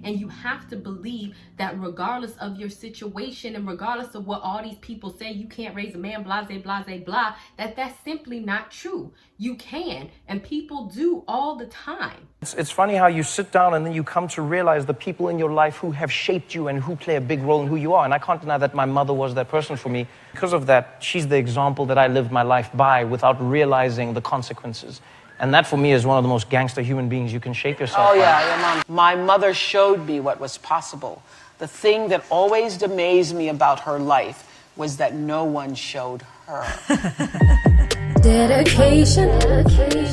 And you have to believe that regardless of your situation and regardless of what all these people say, you can't raise a man, blase, blase, blah, that's simply not true. You can, and people do all the time. It's funny how you sit down and then you come to realize the people in your life who have shaped you and who play a big role in who you are. And I can't deny that my mother was that person for me. Because of that, she's the example that I lived my life by without realizing the consequences. And that for me is one of the most gangster human beings you can shape yourself by. Yeah, Mom. My mother showed me what was possible. The thing that always amazed me about her life was that no one showed her. Dedication,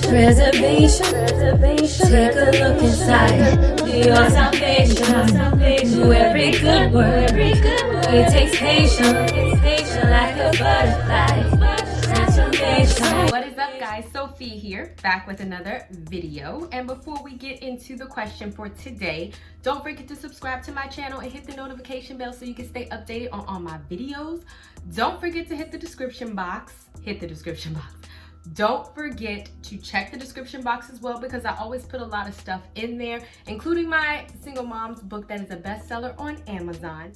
preservation, take a look inside, your salvation, do every good work, it takes patience, like a butterfly, transformation. What is up, guys? Sophie here, back with another video. And before we get into the question for today, don't forget to subscribe to my channel and hit the notification bell so you can stay updated on all my videos. Don't forget to hit the description box. Don't forget to check the description box as well, because I always put a lot of stuff in there, including my single mom's book that is a bestseller on Amazon.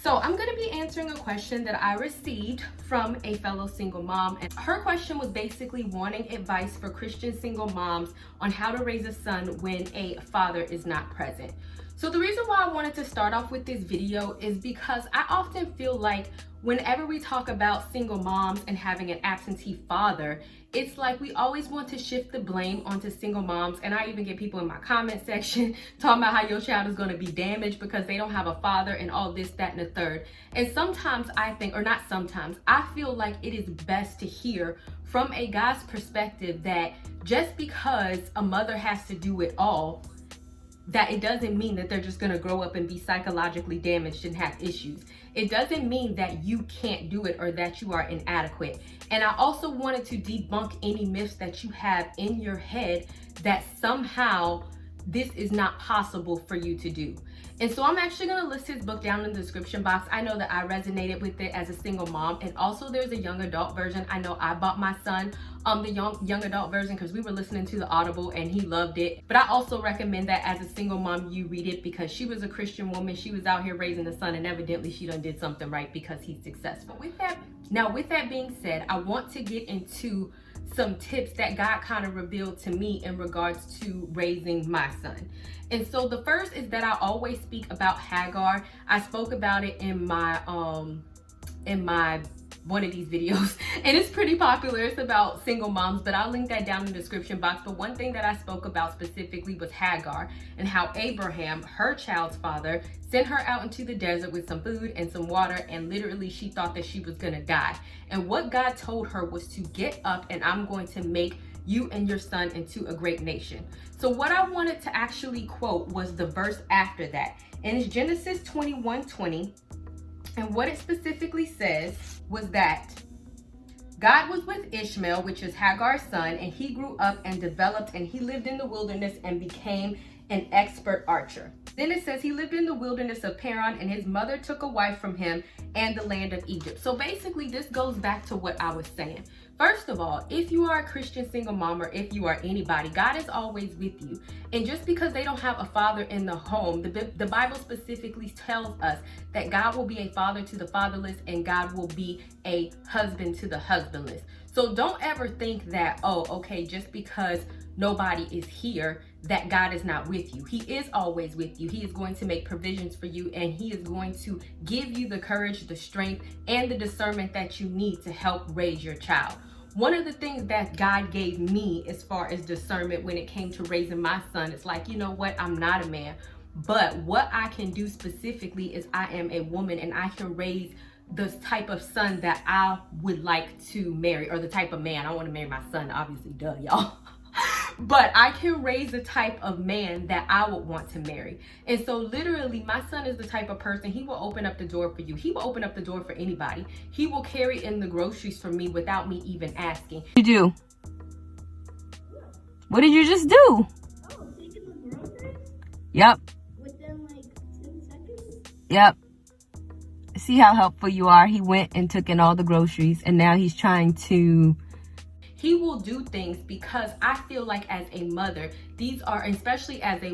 So I'm going to be answering a question that I received from a fellow single mom. And her question was basically wanting advice for Christian single moms on how to raise a son when a father is not present. So the reason why I wanted to start off with this video is because I often feel like whenever we talk about single moms and having an absentee father, it's like we always want to shift the blame onto single moms. And I even get people in my comment section talking about how your child is going to be damaged because they don't have a father and all this, that, and the third. And sometimes I think, or not sometimes, I feel like it is best to hear from a guy's perspective that just because a mother has to do it all, that it doesn't mean that they're just going to grow up and be psychologically damaged and have issues. It doesn't mean that you can't do it or that you are inadequate. And I also wanted to debunk any myths that you have in your head that somehow this is not possible for you to do. And so I'm actually going to list his book down in the description box. I know that I resonated with it as a single mom, and also there's a young adult version. I know I bought my son the young adult version because we were listening to the Audible and he loved it. But I also recommend that as a single mom you read it, because she was a Christian woman. She was out here raising a son, and evidently she done did something right because he's successful. With that being said, I want to get into some tips that God kind of revealed to me in regards to raising my son. And so the first is that I always speak about Hagar. I spoke about it in my one of these videos, and it's pretty popular. It's about single moms, but I'll link that down in the description box. But one thing that I spoke about specifically was Hagar, and how Abraham, her child's father, sent her out into the desert with some food and some water, and literally she thought that she was gonna die. And what God told her was to get up, and I'm going to make you and your son into a great nation. So what I wanted to actually quote was the verse after that, and it's Genesis 21:20. And what it specifically says was that God was with Ishmael, which is Hagar's son, and he grew up and developed, and he lived in the wilderness and became an expert archer. Then it says he lived in the wilderness of Paran, and his mother took a wife from him and the land of Egypt. So basically this goes back to what I was saying. First of all, if you are a Christian single mom, or if you are anybody, God is always with you. And just because they don't have a father in the home, the Bible specifically tells us that God will be a father to the fatherless, and God will be a husband to the husbandless. So don't ever think that, oh, okay, just because nobody is here, that God is not with you. He is always with you. He is going to make provisions for you, and he is going to give you the courage, the strength, and the discernment that you need to help raise your child. One of the things that God gave me as far as discernment when it came to raising my son, it's like, you know what, I'm not a man, but what I can do specifically is I am a woman, and I can raise the type of son that I would like to marry, or the type of man. I want to marry my son, obviously, duh, y'all. But I can raise the type of man that I would want to marry. And so literally my son is the type of person, he will open up the door for you. He will open up the door for anybody. He will carry in the groceries for me without me even asking. You do? What did you just do? Oh, taking the groceries? Yep. Within like 10 seconds? Yep. See how helpful you are? He went and took in all the groceries, and now he's trying to... He will do things because I feel like as a mother, these are, especially as a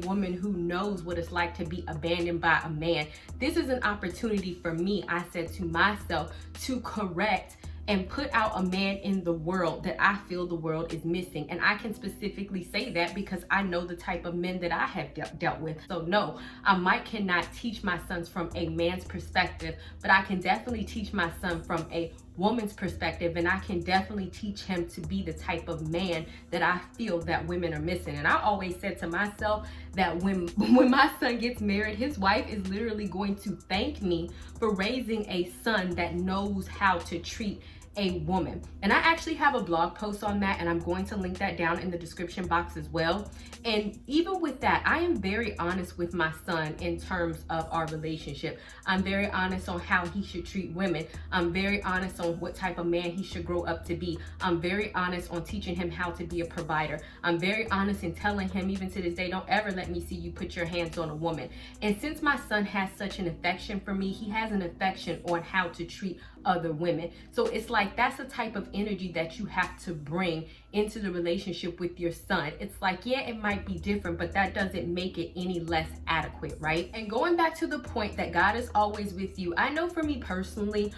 woman who knows what it's like to be abandoned by a man, this is an opportunity for me, I said to myself, to correct and put out a man in the world that I feel the world is missing. And I can specifically say that because I know the type of men that I have dealt with. So no, I cannot teach my sons from a man's perspective, but I can definitely teach my son from a woman's perspective, and I can definitely teach him to be the type of man that I feel that women are missing. And I always said to myself that when my son gets married, his wife is literally going to thank me for raising a son that knows how to treat a woman. And I actually have a blog post on that, and I'm going to link that down in the description box as well. And even with that, I am very honest with my son in terms of our relationship. I'm very honest on how he should treat women. I'm very honest on what type of man he should grow up to be. I'm very honest on teaching him how to be a provider. I'm very honest in telling him, even to this day, don't ever let me see you put your hands on a woman. And since my son has such an affection for me, he has an affection on how to treat other women. So it's like, that's the type of energy that you have to bring into the relationship with your son. It's like, yeah, it might be different, but that doesn't make it any less adequate, right? And going back to the point that God is always with you, I know for me personally,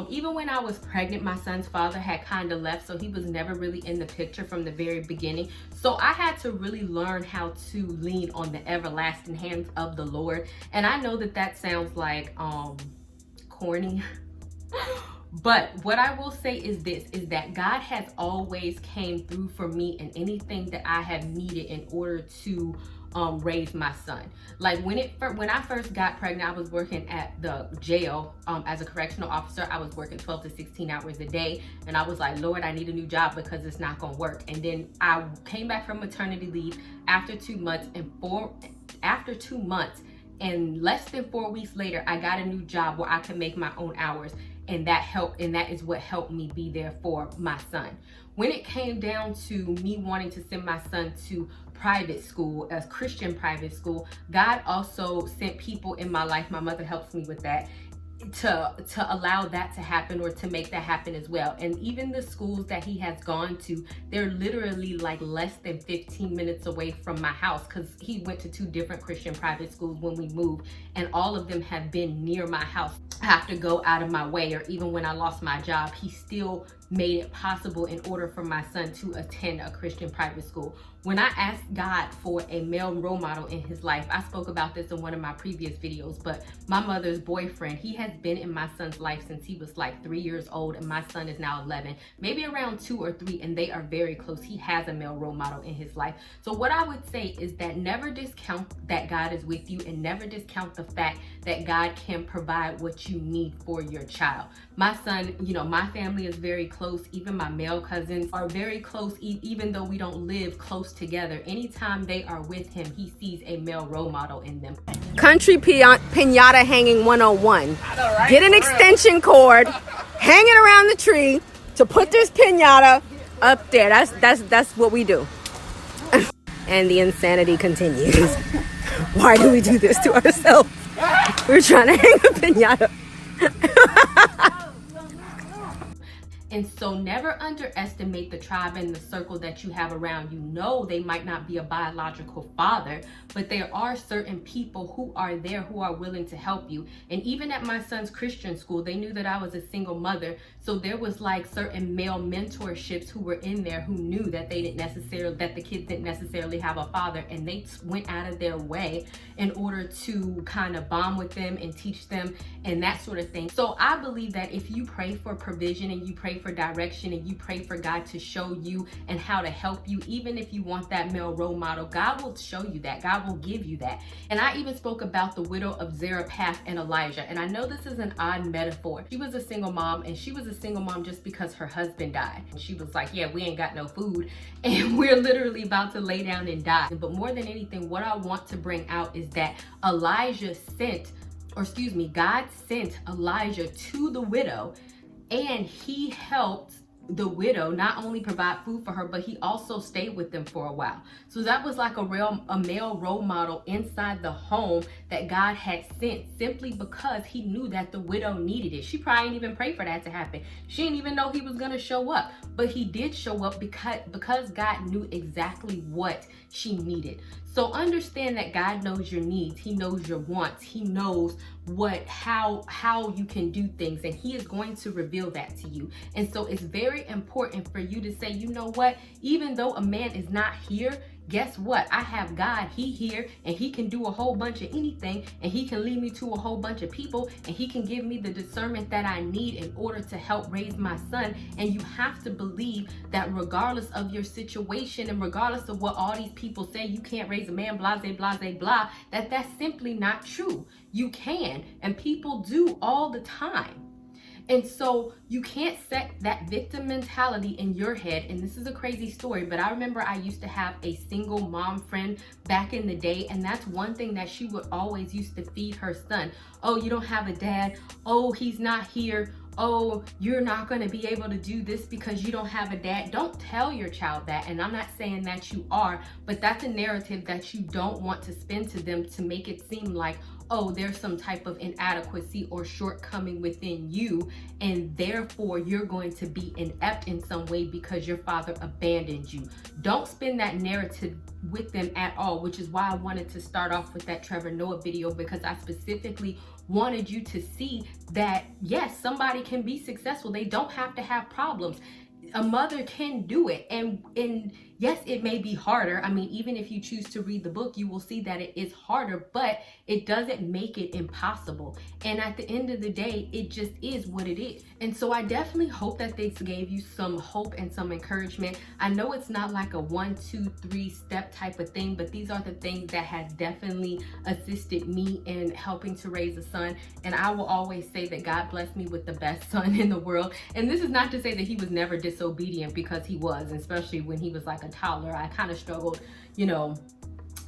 even when I was pregnant, my son's father had kind of left, so he was never really in the picture from the very beginning. So I had to really learn how to lean on the everlasting hands of the Lord. And I know that that sounds like corny. But what I will say is this, is that God has always came through for me in anything that I have needed in order to raise my son. Like when I first got pregnant, I was working at the jail as a correctional officer. I was working 12 to 16 hours a day, and I was like, Lord, I need a new job because it's not gonna work. And then I came back from maternity leave after 2 months, and less than 4 weeks later, I got a new job where I could make my own hours. And that helped, and that is what helped me be there for my son. When it came down to me wanting to send my son to private school, a Christian private school, God also sent people in my life, my mother helps me with that, to allow that to happen, or to make that happen as well. And even the schools that he has gone to, they're literally like less than 15 minutes away from my house, because he went to 2 different Christian private schools when we moved, and all of them have been near my house. I have to go out of my way, or even when I lost my job, he still made it possible in order for my son to attend a Christian private school. When I asked God for a male role model in his life, I spoke about this in one of my previous videos, but my mother's boyfriend, he has been in my son's life since he was like 3 years old, and my son is now 11, maybe around 2 or 3, and they are very close. He has a male role model in his life. So what I would say is that never discount that God is with you, and never discount the fact that God can provide what you need for your child. My son, you know, my family is very close. Even my male cousins are very close, even though we don't live close together. Anytime they are with him, he sees a male role model in them. Country piñata hanging 101. Get an extension cord, hang it around the tree to put this piñata up there. That's what we do. And the insanity continues. Why do we do this to ourselves? We're trying to hang a piñata. And so never underestimate the tribe and the circle that you have around you. No, they might not be a biological father, but there are certain people who are there who are willing to help you. And even at my son's Christian school, they knew that I was a single mother. So there was like certain male mentorships who were in there who knew that they didn't necessarily, that the kids didn't necessarily have a father, and they went out of their way in order to kind of bond with them and teach them and that sort of thing. So I believe that if you pray for provision, and you pray for direction, and you pray for God to show you and how to help you, even if you want that male role model, God will show you that. God will give you that. And I even spoke about the widow of Zarephath and Elijah. And I know this is an odd metaphor. She was a single mom, and she was a single mom just because her husband died. And she was like, yeah, we ain't got no food, and we're literally about to lay down and die. But more than anything, what I want to bring out is that God sent Elijah to the widow, and he helped the widow not only provide food for her, but he also stayed with them for a while. So that was like a male role model inside the home that God had sent, simply because he knew that the widow needed it. She probably didn't even pray for that to happen. She didn't even know he was gonna show up, but he did show up because God knew exactly what she needed. So understand that God knows your needs. He knows your wants. He knows how you can do things, and he is going to reveal that to you. And so it's very important for you to say, you know what, even though a man is not here, guess what? I have God. He here, and he can do a whole bunch of anything, and he can lead me to a whole bunch of people, and he can give me the discernment that I need in order to help raise my son. And you have to believe that regardless of your situation and regardless of what all these people say, you can't raise a man, blah, blah, blah, blah, that's simply not true. You can, and people do all the time. And so you can't set that victim mentality in your head. And this is a crazy story, but I remember I used to have a single mom friend back in the day, and that's one thing that she would always used to feed her son. Oh, you don't have a dad. Oh, he's not here. Oh, you're not going to be able to do this because you don't have a dad. Don't tell your child that. And I'm not saying that you are, but that's a narrative that you don't want to spin to them to make it seem like, oh, there's some type of inadequacy or shortcoming within you, and therefore you're going to be inept in some way because your father abandoned you. Don't spin that narrative with them at all, which is why I wanted to start off with that Trevor Noah video, because I specifically wanted you to see that, yes, somebody can be successful. They don't have to have problems. A mother can do it, and yes, it may be harder. I mean, even if you choose to read the book, you will see that it is harder, but it doesn't make it impossible. And at the end of the day, it just is what it is. And so I definitely hope that this gave you some hope and some encouragement. I know it's not like a 1, 2, 3 step type of thing, but these are the things that has definitely assisted me in helping to raise a son. And I will always say that God blessed me with the best son in the world. And this is not to say that he was never disobedient, because he was, especially when he was like a toddler. I kind of struggled,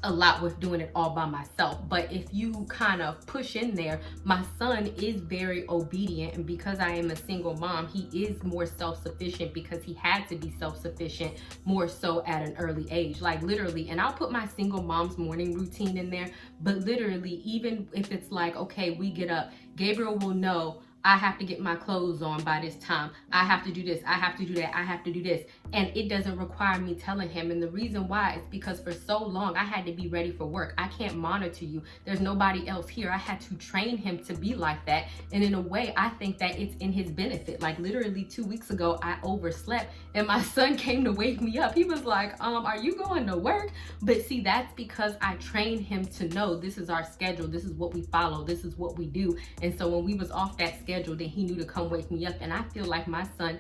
a lot with doing it all by myself. But if you kind of push in there, my son is very obedient, and because I am a single mom, he is more self-sufficient because he had to be self-sufficient more so at an early age, like literally. And I'll put my single mom's morning routine in there, but literally, even if it's like, okay, we get up, Gabriel will know I have to get my clothes on by this time. I have to do this. I have to do that. I have to do this. And it doesn't require me telling him. And the reason why is because for so long, I had to be ready for work. I can't monitor you. There's nobody else here. I had to train him to be like that. And in a way, I think that it's in his benefit. Like literally 2 weeks ago, I overslept and my son came to wake me up. He was like, are you going to work? But see, that's because I trained him to know this is our schedule. This is what we follow. This is what we do. And so when we was off that schedule, then he knew to come wake me up. And I feel like my son,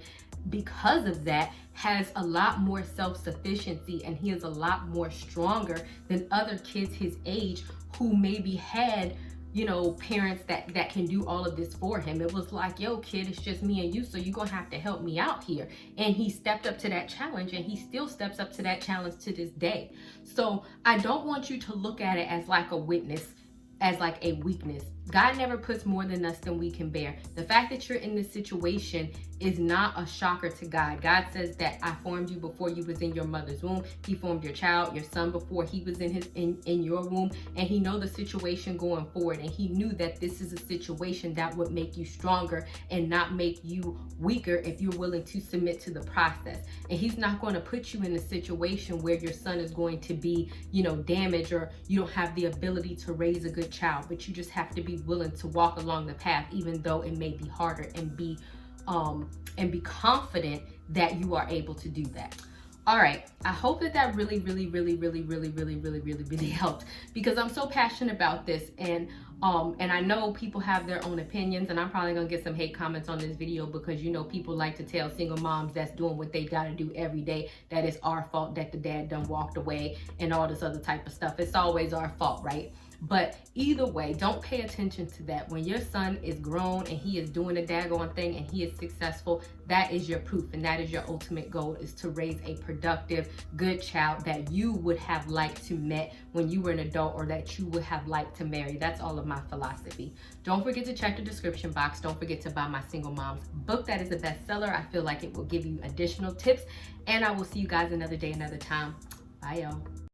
because of that, has a lot more self-sufficiency, and he is a lot more stronger than other kids his age who maybe had parents that can do all of this for him. It was like, yo kid, it's just me and you, so you're gonna have to help me out here. And he stepped up to that challenge, and he still steps up to that challenge to this day. So I don't want you to look at it as like a witness, as like a weakness. God never puts more than us than we can bear. The fact that you're in this situation is not a shocker to God. God says that I formed you before you was in your mother's womb. He formed your child, your son, before he was in your womb, and he know the situation going forward, and he knew that this is a situation that would make you stronger and not make you weaker if you're willing to submit to the process. And he's not going to put you in a situation where your son is going to be, damaged, or you don't have the ability to raise a good child, but you just have to be willing to walk along the path, even though it may be harder, and be confident that you are able to do that. All right, I hope that really helped, because I'm so passionate about this, and I know people have their own opinions, and I'm probably gonna get some hate comments on this video, because people like to tell single moms that's doing what they gotta do every day that it's our fault that the dad done walked away and all this other type of stuff. It's always our fault, right? But either way, don't pay attention to that. When your son is grown and he is doing a daggone thing and he is successful, that is your proof, and that is your ultimate goal, is to raise a productive, good child that you would have liked to met when you were an adult, or that you would have liked to marry. That's all of my philosophy. Don't forget to check the description box. Don't forget to buy my Single Moms book. That is a bestseller. I feel like it will give you additional tips, and I will see you guys another day, another time. Bye, y'all.